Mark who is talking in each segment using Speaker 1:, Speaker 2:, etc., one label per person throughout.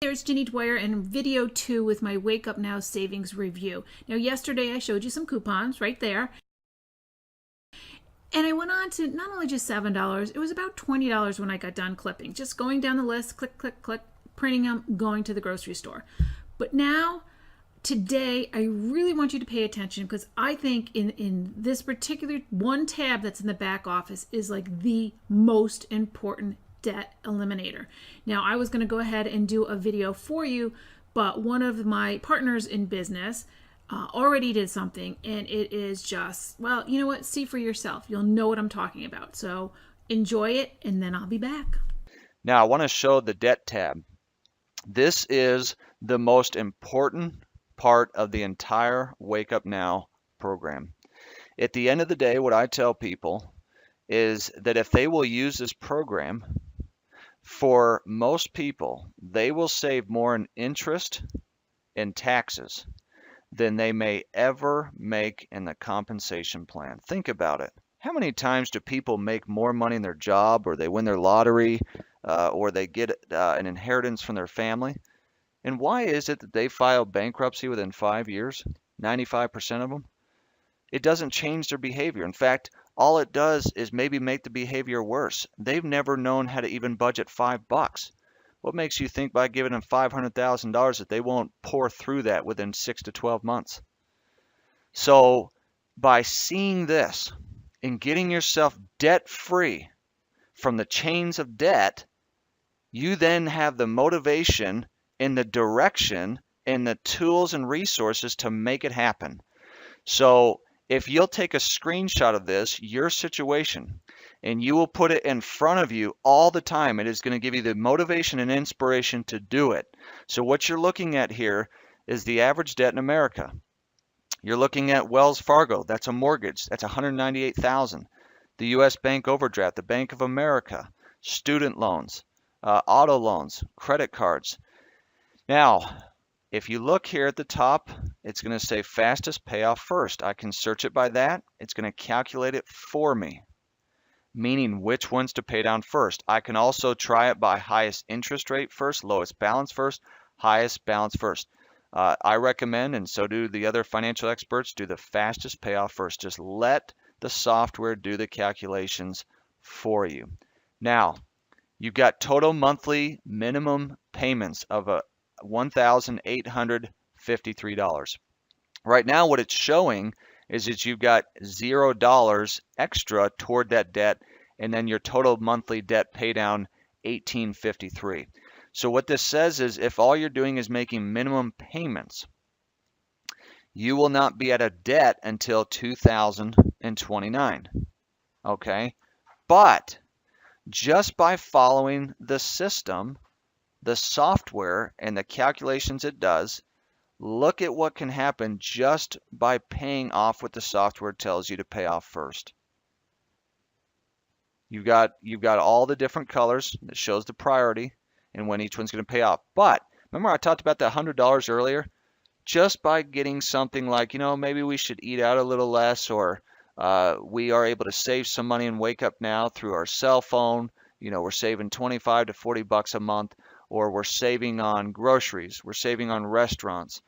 Speaker 1: There's Ginny Dwyer and video 2 with my Wake Up Now savings review. Now, yesterday I showed you some coupons right there. And I went on to not only just $7, it was about $20 when I got done clipping. Just going down the list, click, click, click, printing them, going to the grocery store. But now, today, I really want you to pay attention because I think in this particular one tab that's in the back office is like the most important debt eliminator. Now, I was going to go ahead and do a video for you, but one of my partners in business already did something, and it is just, well, you know what? See for yourself. You'll know what I'm talking about. So enjoy it, and then I'll be back.
Speaker 2: Now, I want to show the debt tab. This is the most important part of the entire Wake Up Now program. At the end of the day, what I tell people is that if they will use this program, for most people, they will save more in interest and taxes than they may ever make in the compensation plan. Think about it. How many times do people make more money in their job, or they win their lottery, or they get an inheritance from their family? And why is it that they file bankruptcy within 5 years? 95% of them? It doesn't change their behavior. In fact, all it does is maybe make the behavior worse. They've never known how to even budget $5. What makes you think by giving them $500,000 that they won't pour through that within 6 to 12 months? So by seeing this and getting yourself debt free from the chains of debt, you then have the motivation and the direction and the tools and resources to make it happen. So if you'll take a screenshot of this, your situation, and you will put it in front of you all the time, it is going to give you the motivation and inspiration to do it. So what you're looking at here is the average debt in America. You're looking at Wells Fargo, that's a mortgage, that's $198,000. The U.S. Bank overdraft, the Bank of America, student loans, auto loans, credit cards. Now, if you look here at the top, it's going to say fastest payoff first. I can search it by that. It's going to calculate it for me, meaning which ones to pay down first. I can also try it by highest interest rate first, lowest balance first, highest balance first. I recommend, and so do the other financial experts, do the fastest payoff first. Just let the software do the calculations for you. Now, you've got total monthly minimum payments of $1,853. Right now, what it's showing is that you've got $0 extra toward that debt, and then your total monthly debt pay down $1,853. So what this says is if all you're doing is making minimum payments, you will not be at a debt until 2029. Okay? But just by following the system, the software, and the calculations it does, look at what can happen just by paying off what the software tells you to pay off first. You've got all the different colors that shows the priority and when each one's going to pay off. But remember I talked about that $100 earlier? Just by getting something like, maybe we should eat out a little less, or we are able to save some money and Wake Up Now through our cell phone. We're saving 25 to 40 bucks a month, or we're saving on groceries, we're saving on restaurants,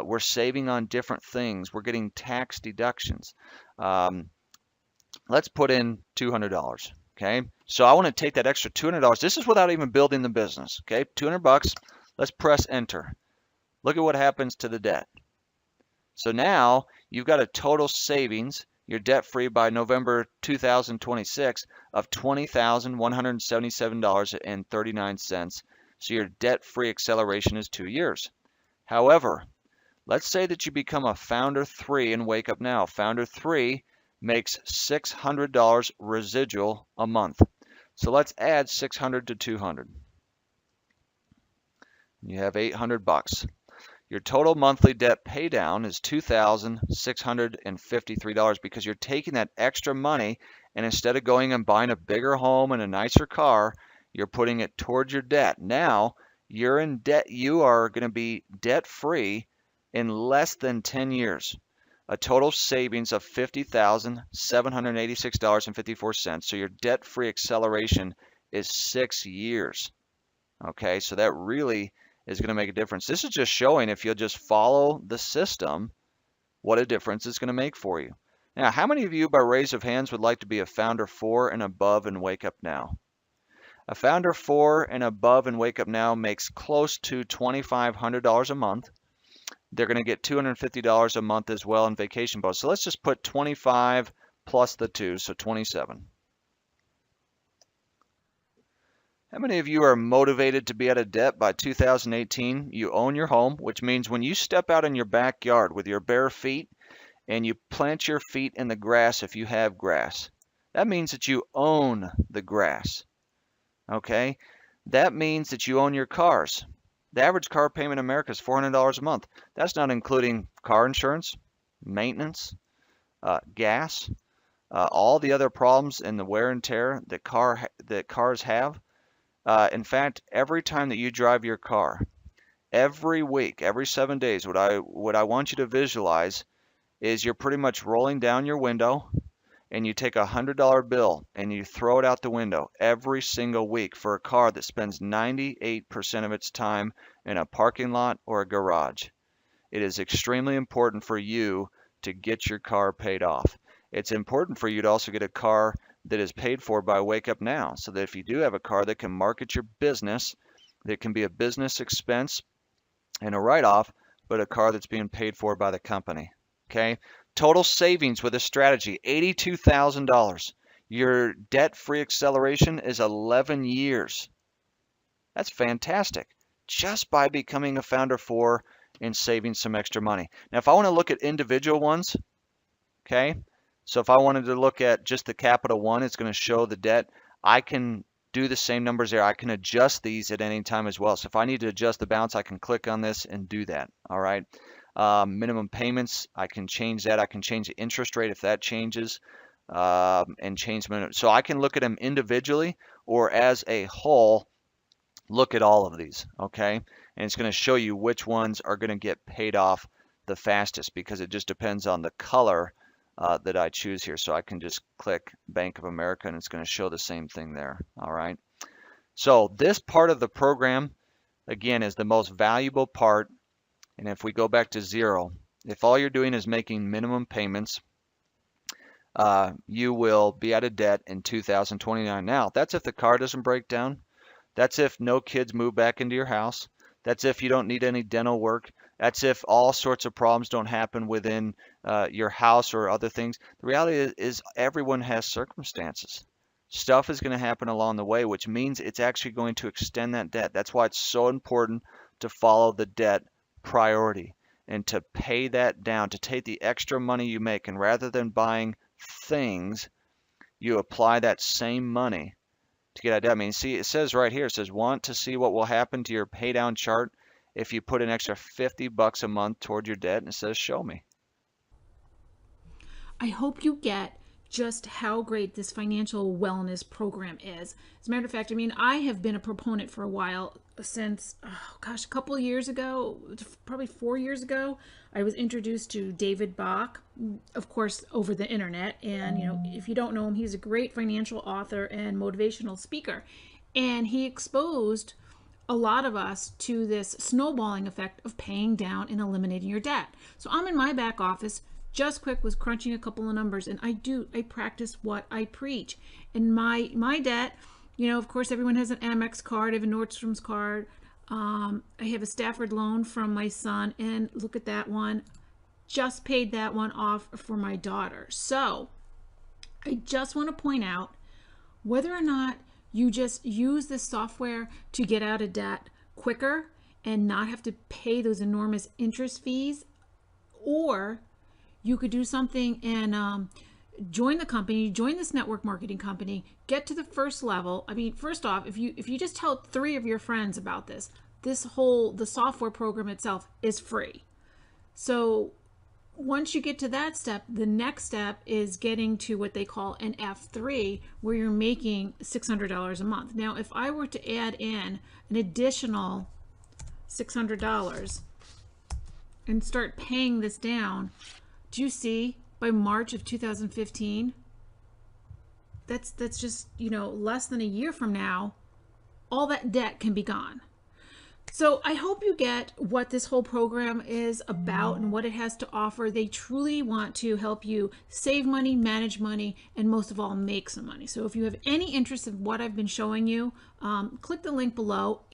Speaker 2: we're saving on different things, we're getting tax deductions. Let's put in $200. Okay, so I want to take that extra $200. This is without even building the business. Okay, 200 bucks. Let's press enter. Look at what happens to the debt. So now you've got a total savings. You're debt free by November 2026 of $20,177.39. So your debt free acceleration is 2 years. However, let's say that you become a Founder 3 and Wake Up Now. Founder 3 makes $600 residual a month. So let's add 600 to 200. You have 800 bucks. Your total monthly debt pay down is $2,653 because you're taking that extra money, and instead of going and buying a bigger home and a nicer car, you're putting it towards your debt. Now you're in debt. You are going to be debt free in less than 10 years. A total savings of $50,786.54. So your debt-free acceleration is 6 years. Okay, so that really is going to make a difference. This is just showing if you'll just follow the system, what a difference it's going to make for you. Now, how many of you, by raise of hands, would like to be a Founder 4 and above and Wake Up Now? A Founder 4 and above and Wake Up Now makes close to $2,500 a month. They're going to get $250 a month as well in vacation bonus. So let's just put 25 plus the 2, so 27. How many of you are motivated to be out of debt by 2018? You own your home, which means when you step out in your backyard with your bare feet and you plant your feet in the grass if you have grass, that means that you own the grass. Okay? That means that you own your cars. The average car payment in America is $400 a month. That's not including car insurance, maintenance, gas, all the other problems and the wear and tear that cars have. In fact, every time that you drive your car, every week, every 7 days, what I want you to visualize is you're pretty much rolling down your window and you take a $100 bill and you throw it out the window every single week for a car that spends 98% of its time in a parking lot or a garage. It is extremely important for you to get your car paid off. It's important for you to also get a car that is paid for by Wake Up Now, so that if you do have a car that can market your business, that can be a business expense and a write-off, but a car that's being paid for by the company. Okay? Total savings with this strategy, $82,000. Your debt-free acceleration is 11 years. That's fantastic. Just by becoming a Founder 4 and saving some extra money. Now, if I want to look at individual ones, okay? So if I wanted to look at just the Capital One, it's going to show the debt. I can do the same numbers there. I can adjust these at any time as well. So if I need to adjust the balance, I can click on this and do that. All right. Minimum payments, I can change that. I can change the interest rate if that changes, and change minimum. So I can look at them individually or as a whole, look at all of these. Okay. And it's going to show you which ones are going to get paid off the fastest, because it just depends on the color that I choose here. So I can just click Bank of America and it's going to show the same thing there. All right. So this part of the program, again, is the most valuable part. And if we go back to zero, if all you're doing is making minimum payments, you will be out of debt in 2029. Now, that's if the car doesn't break down. That's if no kids move back into your house. That's if you don't need any dental work. That's if all sorts of problems don't happen within your house or other things. The reality is everyone has circumstances. Stuff is going to happen along the way, which means it's actually going to extend that debt. That's why it's so important to follow the debt priority and to pay that down, to take the extra money you make, and rather than buying things, you apply that same money to get out of debt. I mean, see, it says right here, it says, want to see what will happen to your pay down chart if you put an extra $50 a month toward your debt? And it says, show me.
Speaker 1: I hope you get just how great this financial wellness program is. As a matter of fact, I mean, I have been a proponent for a while, since, a couple of years ago, probably 4 years ago, I was introduced to David Bach, of course, over the internet. And, if you don't know him, he's a great financial author and motivational speaker. And he exposed a lot of us to this snowballing effect of paying down and eliminating your debt. So I'm in my back office, just quick was crunching a couple of numbers, and I practice what I preach. And my debt, of course, everyone has an Amex card. I have a Nordstrom's card. I have a Stafford loan from my son, and look at that one. Just paid that one off for my daughter. So I just want to point out, whether or not you just use this software to get out of debt quicker and not have to pay those enormous interest fees, or you could do something and join the company, join this network marketing company, get to the first level. I mean, first off, if you just tell 3 of your friends about the software program itself is free. So once you get to that step, the next step is getting to what they call an F3, where you're making $600 a month. Now, if I were to add in an additional $600 and start paying this down, do you see, by March of 2015, that's just, less than a year from now, all that debt can be gone. So I hope you get what this whole program is about and what it has to offer. They truly want to help you save money, manage money, and most of all, make some money. So if you have any interest in what I've been showing you, click the link below.